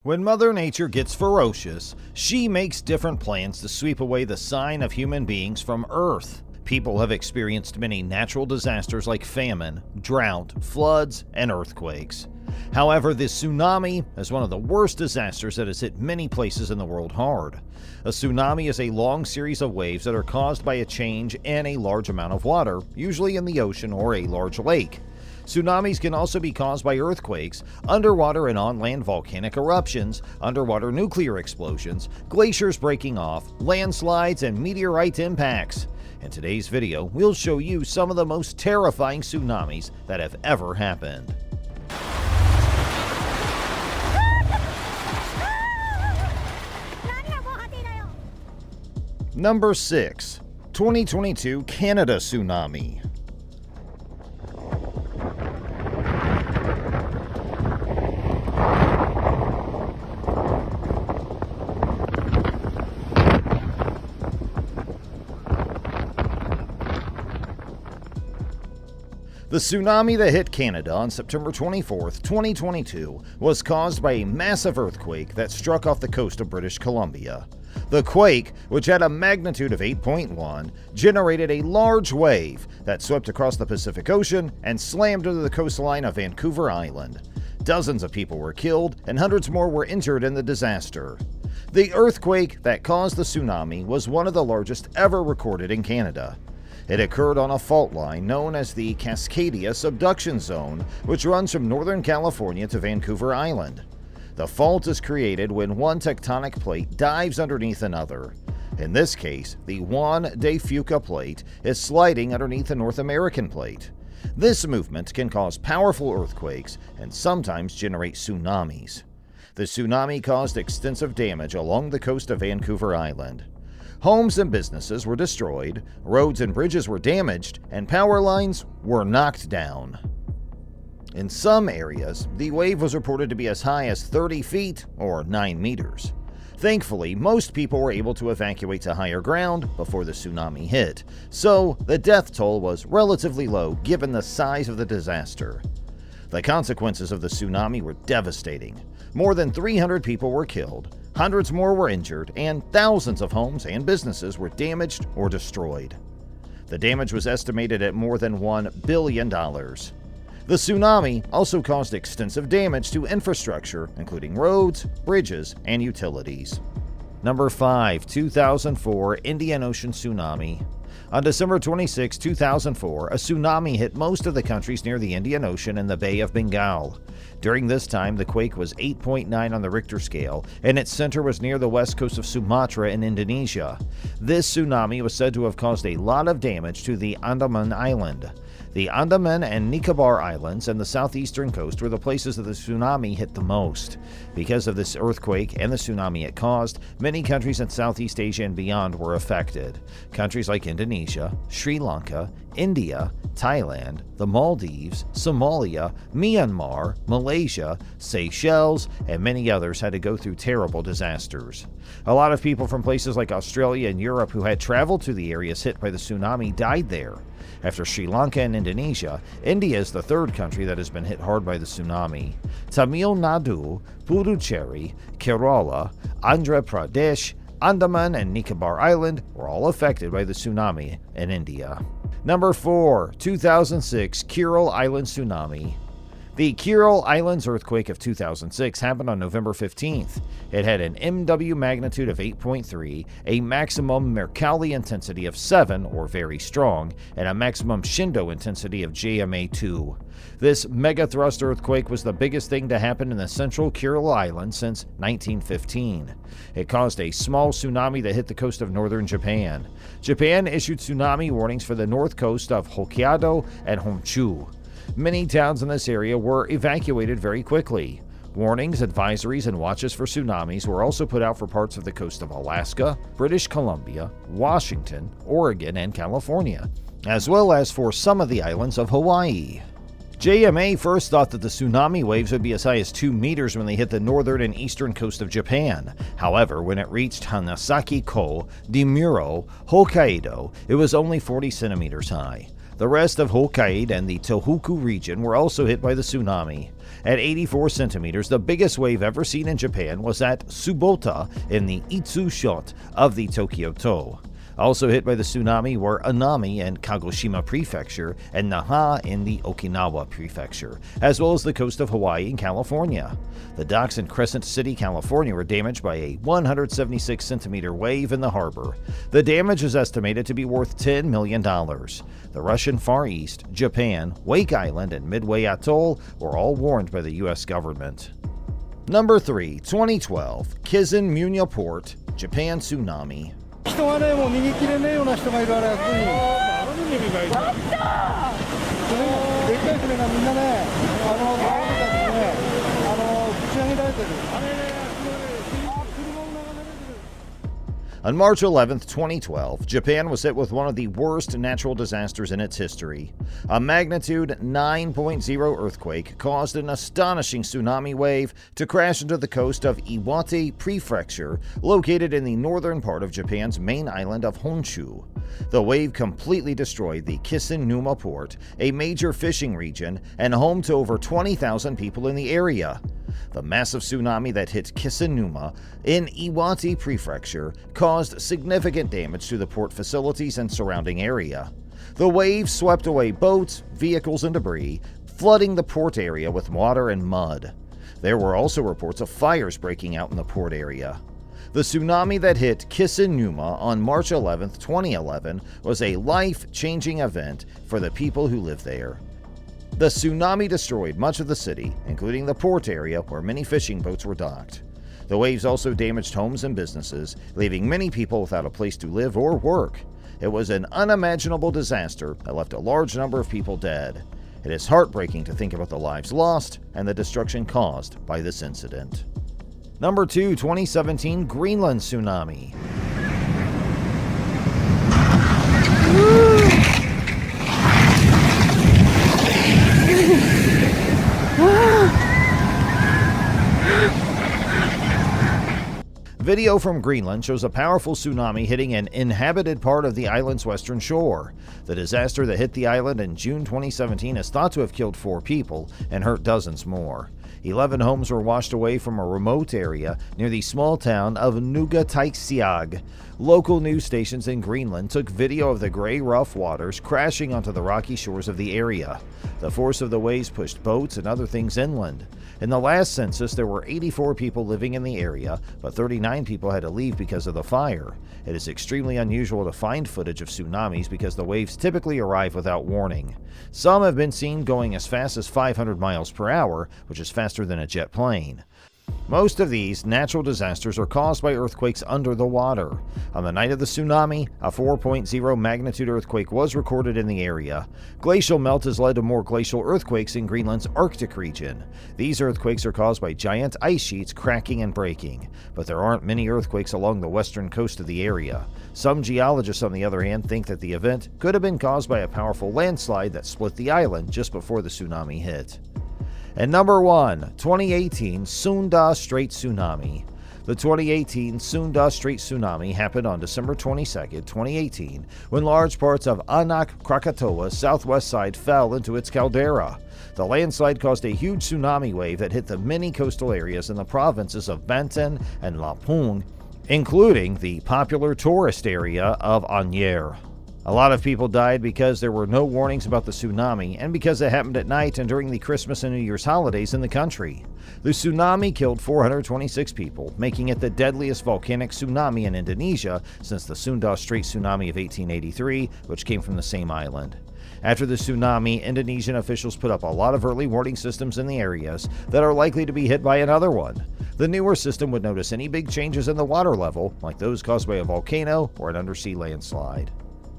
When Mother Nature gets ferocious, she makes different plans to sweep away the sign of human beings from Earth. People have experienced many natural disasters like famine, drought, floods, and earthquakes. However, this tsunami is one of the worst disasters that has hit many places in the world hard. A tsunami is a long series of waves that are caused by a change in a large amount of water, usually in the ocean or a large lake. Tsunamis can also be caused by earthquakes, underwater and on-land volcanic eruptions, underwater nuclear explosions, glaciers breaking off, landslides, and meteorite impacts. In today's video, we'll show you some of the most terrifying tsunamis that have ever happened. Number 6. 2022 Canada Tsunami. The tsunami that hit Canada on September 24, 2022 was caused by a massive earthquake that struck off the coast of British Columbia. The quake, which had a magnitude of 8.1, generated a large wave that swept across the Pacific Ocean and slammed into the coastline of Vancouver Island. Dozens of people were killed and hundreds more were injured in the disaster. The earthquake that caused the tsunami was one of the largest ever recorded in Canada. It occurred on a fault line known as the Cascadia Subduction Zone, which runs from Northern California to Vancouver Island. The fault is created when one tectonic plate dives underneath another. In this case, the Juan de Fuca plate is sliding underneath the North American plate. This movement can cause powerful earthquakes and sometimes generate tsunamis. The tsunami caused extensive damage along the coast of Vancouver Island. Homes and businesses were destroyed, roads and bridges were damaged, and power lines were knocked down. In some areas, the wave was reported to be as high as 30 feet or 9 meters. Thankfully, most people were able to evacuate to higher ground before the tsunami hit, so the death toll was relatively low given the size of the disaster. The consequences of the tsunami were devastating. More than 300 people were killed, hundreds more were injured, and thousands of homes and businesses were damaged or destroyed. The damage was estimated at more than $1 billion. The tsunami also caused extensive damage to infrastructure, including roads, bridges, and utilities. Number 5. 2004 Indian Ocean Tsunami. On December 26, 2004, a tsunami hit most of the countries near the Indian Ocean and the Bay of Bengal. During this time, the quake was 8.9 on the Richter scale, and its center was near the west coast of Sumatra in Indonesia. This tsunami was said to have caused a lot of damage to the Andaman Island. The Andaman and Nicobar Islands and the southeastern coast were the places that the tsunami hit the most. Because of this earthquake and the tsunami it caused, many countries in Southeast Asia and beyond were affected. Countries like Indonesia, Sri Lanka, India, Thailand, the Maldives, Somalia, Myanmar, Malaysia, Seychelles, and many others had to go through terrible disasters. A lot of people from places like Australia and Europe who had traveled to the areas hit by the tsunami died there. After Sri Lanka and Indonesia, India is the third country that has been hit hard by the tsunami. Tamil Nadu, Puducherry, Kerala, Andhra Pradesh, Andaman and Nicobar Island were all affected by the tsunami in India. Number 4. 2006 Kuril Island Tsunami. The Kuril Islands earthquake of 2006 happened on November 15th. It had an MW magnitude of 8.3, a maximum Mercalli intensity of 7, or very strong, and a maximum Shindo intensity of JMA2. This megathrust earthquake was the biggest thing to happen in the central Kuril Island since 1915. It caused a small tsunami that hit the coast of northern Japan. Japan issued tsunami warnings for the north coast of Hokkaido and Honshu. Many towns in this area were evacuated very quickly. Warnings, advisories, and watches for tsunamis were also put out for parts of the coast of Alaska, British Columbia, Washington, Oregon, and California, as well as for some of the islands of Hawaii. JMA first thought that the tsunami waves would be as high as 2 meters when they hit the northern and eastern coast of Japan. However, when it reached Hanasaki-ko, Dimuro, Hokkaido, it was only 40 centimeters high. The rest of Hokkaido and the Tohoku region were also hit by the tsunami. At 84 centimeters, the biggest wave ever seen in Japan was at Tsubota in the Itsu Shot of the Tokyo-to. Also hit by the tsunami were Anami in Kagoshima Prefecture and Naha in the Okinawa Prefecture, as well as the coast of Hawaii and California. The docks in Crescent City, California were damaged by a 176-centimeter wave in the harbor. The damage is estimated to be worth $10 million. The Russian Far East, Japan, Wake Island, and Midway Atoll were all warned by the U.S. government. Number 3, 2012, Kisunamu Port, Japan tsunami. 人がね、もう逃げきれねえような人がいるあれ、ここに。ある意味がいる。やったー。でっかい船がみんなね、川の中にね、ぶち上げられてる。あれね、車も流れてる。On March 11, 2012, Japan was hit with one of the worst natural disasters in its history. A magnitude 9.0 earthquake caused an astonishing tsunami wave to crash into the coast of Iwate Prefecture, located in the northern part of Japan's main island of Honshu. The wave completely destroyed the Kisunamu Port, a major fishing region and home to over 20,000 people in the area. The massive tsunami that hit Kisunamu in Iwate Prefecture caused significant damage to the port facilities and surrounding area. The wave swept away boats, vehicles, and debris, flooding the port area with water and mud. There were also reports of fires breaking out in the port area. The tsunami that hit Kisunamu on March 11, 2011 was a life-changing event for the people who live there. The tsunami destroyed much of the city, including the port area where many fishing boats were docked. The waves also damaged homes and businesses, leaving many people without a place to live or work. It was an unimaginable disaster that left a large number of people dead. It is heartbreaking to think about the lives lost and the destruction caused by this incident. Number 2, 2017 Greenland tsunami. Video from Greenland shows a powerful tsunami hitting an inhabited part of the island's western shore. The disaster that hit the island in June 2017 is thought to have killed 4 people and hurt dozens more. 11 homes were washed away from a remote area near the small town of Nuugaatsiaq. Local news stations in Greenland took video of the gray, rough waters crashing onto the rocky shores of the area. The force of the waves pushed boats and other things inland. In the last census, there were 84 people living in the area, but 39 people had to leave because of the fire. It is extremely unusual to find footage of tsunamis because the waves typically arrive without warning. Some have been seen going as fast as 500 miles per hour, which is faster than a jet plane. Most of these natural disasters are caused by earthquakes under the water. On the night of the tsunami, a 4.0 magnitude earthquake was recorded in the area. Glacial melt has led to more glacial earthquakes in Greenland's Arctic region. These earthquakes are caused by giant ice sheets cracking and breaking, but there aren't many earthquakes along the western coast of the area. Some geologists, on the other hand, think that the event could have been caused by a powerful landslide that split the island just before the tsunami hit. And number 1, 2018 Sunda Strait Tsunami. The 2018 Sunda Strait Tsunami happened on December 22, 2018, when large parts of Anak Krakatoa's southwest side fell into its caldera. The landslide caused a huge tsunami wave that hit the many coastal areas in the provinces of Banten and Lampung, including the popular tourist area of Anyer. A lot of people died because there were no warnings about the tsunami and because it happened at night and during the Christmas and New Year's holidays in the country. The tsunami killed 426 people, making it the deadliest volcanic tsunami in Indonesia since the Sunda Strait Tsunami of 1883, which came from the same island. After the tsunami, Indonesian officials put up a lot of early warning systems in the areas that are likely to be hit by another one. The newer system would notice any big changes in the water level, like those caused by a volcano or an undersea landslide.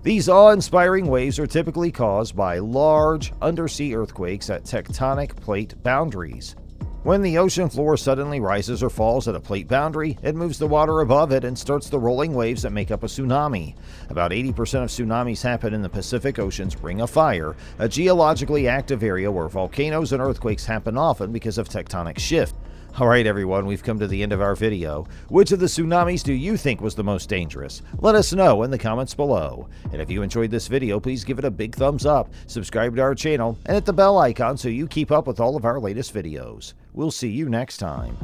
These awe-inspiring waves are typically caused by large, undersea earthquakes at tectonic plate boundaries. When the ocean floor suddenly rises or falls at a plate boundary, it moves the water above it and starts the rolling waves that make up a tsunami. About 80% of tsunamis happen in the Pacific Ocean's Ring of Fire, a geologically active area where volcanoes and earthquakes happen often because of tectonic shift. Alright everyone, we've come to the end of our video. Which of the tsunamis do you think was the most dangerous? Let us know in the comments below. And if you enjoyed this video, please give it a big thumbs up, subscribe to our channel, and hit the bell icon so you keep up with all of our latest videos. We'll see you next time.